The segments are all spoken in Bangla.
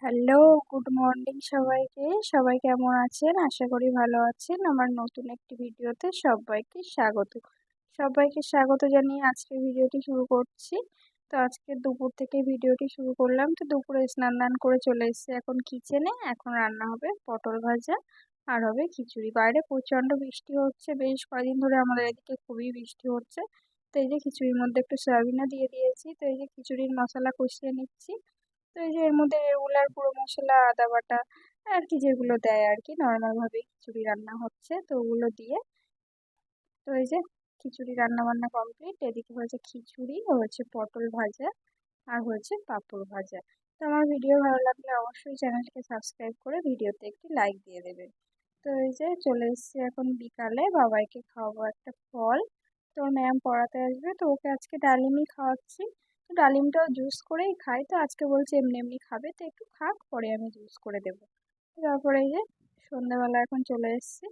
হ্যালো, গুড মর্নিং সবাইকে। সবাই কেমন আছেন? আশা করি ভালো আছেন। আমার নতুন একটি ভিডিওতে সবাইকে স্বাগত। সবাইকে স্বাগত জানিয়ে আজকের ভিডিওটি শুরু করছি। তো আজকে দুপুর থেকে ভিডিওটি শুরু করলাম। তো দুপুরে স্নান করে চলে এসেছি এখন কিচেনে। এখন রান্না হবে পটল ভাজা আর হবে খিচুড়ি। বাইরে প্রচণ্ড বৃষ্টি হচ্ছে। বেশ কয়েকদিন ধরে আমাদের এদিকে খুবই বৃষ্টি হচ্ছে। তো এই যে খিচুড়ির মধ্যে একটু সয়াবিনও দিয়ে দিয়েছি। তো এই যে খিচুড়ির মশলা কষিয়ে নিচ্ছি। তো এই যে এর মধ্যে রেগুলার গুঁড়ো মশলা, আদা বাটা আর কি যেগুলো দেয় আর কি নর্মাল ভাবে খিচুড়ি রান্না হচ্ছে, তো ওগুলো দিয়ে তো এই যে খিচুড়ি রান্না বান্না কমপ্লিট। এদিকে হয়েছে খিচুড়ি, হয়েছে পটল ভাজা আর হয়েছে পাঁপড় ভাজা। তো আমার ভিডিও ভালো লাগলে অবশ্যই চ্যানেলটিকে সাবস্ক্রাইব করে ভিডিওতে একটি লাইক দিয়ে দেবেন। তো এই যে চলে এসেছি এখন বিকালে, বাবাইকে খাওয়াবো একটা ফল। তো ম্যাম পড়াতে আসবে, তো ওকে আজকে ডালিমই খাওয়াচ্ছি। তো ডালিমটাও জুস করেই খাই, তো আজকে বলছে এমনি এমনি খাবে, তো একটু খাক, পরে আমি জুস করে দেবো। তারপরে এই যে সন্ধ্যাবেলা এখন চলে এসেছি।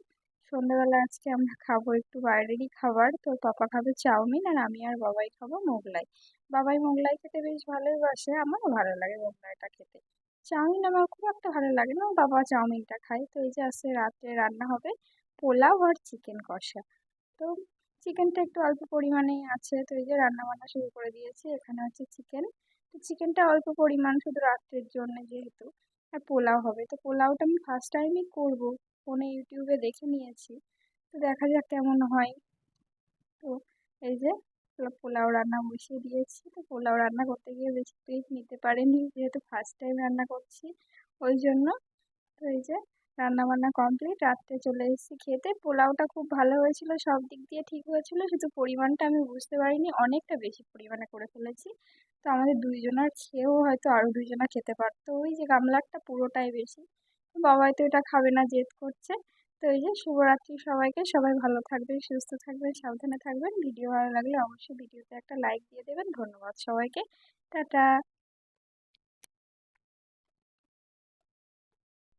সন্ধ্যাবেলা আজকে আমরা খাবো একটু বাইরেরই খাবার। তো পাপা খাবে চাউমিন আর আমি আর বাবাই খাবো মোগলাই। বাবাই মোগলাই খেতে বেশ ভালোই বাসে, আমারও ভালো লাগে মোগলাইটা খেতে। চাউমিন আমার খুব একটা ভালো লাগে না, বাবা চাউমিনটা খায়। তো এই যে আজকে রাতে রান্না হবে পোলাও আর চিকেন কষা। তো চিকেনটা একটু অল্প পরিমাণেই আছে, তো এই যে রান্না বান্না শুরু করে দিয়েছি। এখানে হচ্ছে চিকেন। তো চিকেনটা অল্প পরিমাণ, শুধু রাত্রের জন্য যেহেতু। আর পোলাও হবে, তো পোলাওটা আমি ফার্স্ট টাইমই করবো, ফোনে ইউটিউবে দেখে নিয়েছি। তো দেখা যাক কেমন হয়। তো এই যে পোলাও রান্না বসিয়ে দিয়েছি। তো পোলাও রান্না করতে গিয়ে বেশি ক্লিপ নিতে পারিনি, যেহেতু ফার্স্ট টাইম রান্না করছি ওই জন্য। তো এই যে রান্না বান্না কমপ্লিট, রাত্রে চলে এসেছি খেতে। পোলাওটা খুব ভালো হয়েছিল, সব দিক দিয়ে ঠিক হয়েছিল, শুধু পরিমাণটা আমি বুঝতে পারিনি, অনেকটা বেশি পরিমাণে করে ফেলেছি। তো আমাদের দুইজনার খেয়েও হয়তো আরো দুইজনা খেতে পারতো, ওই যে গামলাটা পুরোটাই বেশি। তো বাবাই তো এটা খাবে না, জেদ করছে। তো এই যে শুভরাত্রি সবাইকে, সবাই ভালো থাকবেন, সুস্থ থাকবেন, সাবধানে থাকবেন। ভিডিও ভালো লাগলে অবশ্যই ভিডিওতে একটা লাইক দিয়ে দেবেন। ধন্যবাদ সবাইকে। টাটা।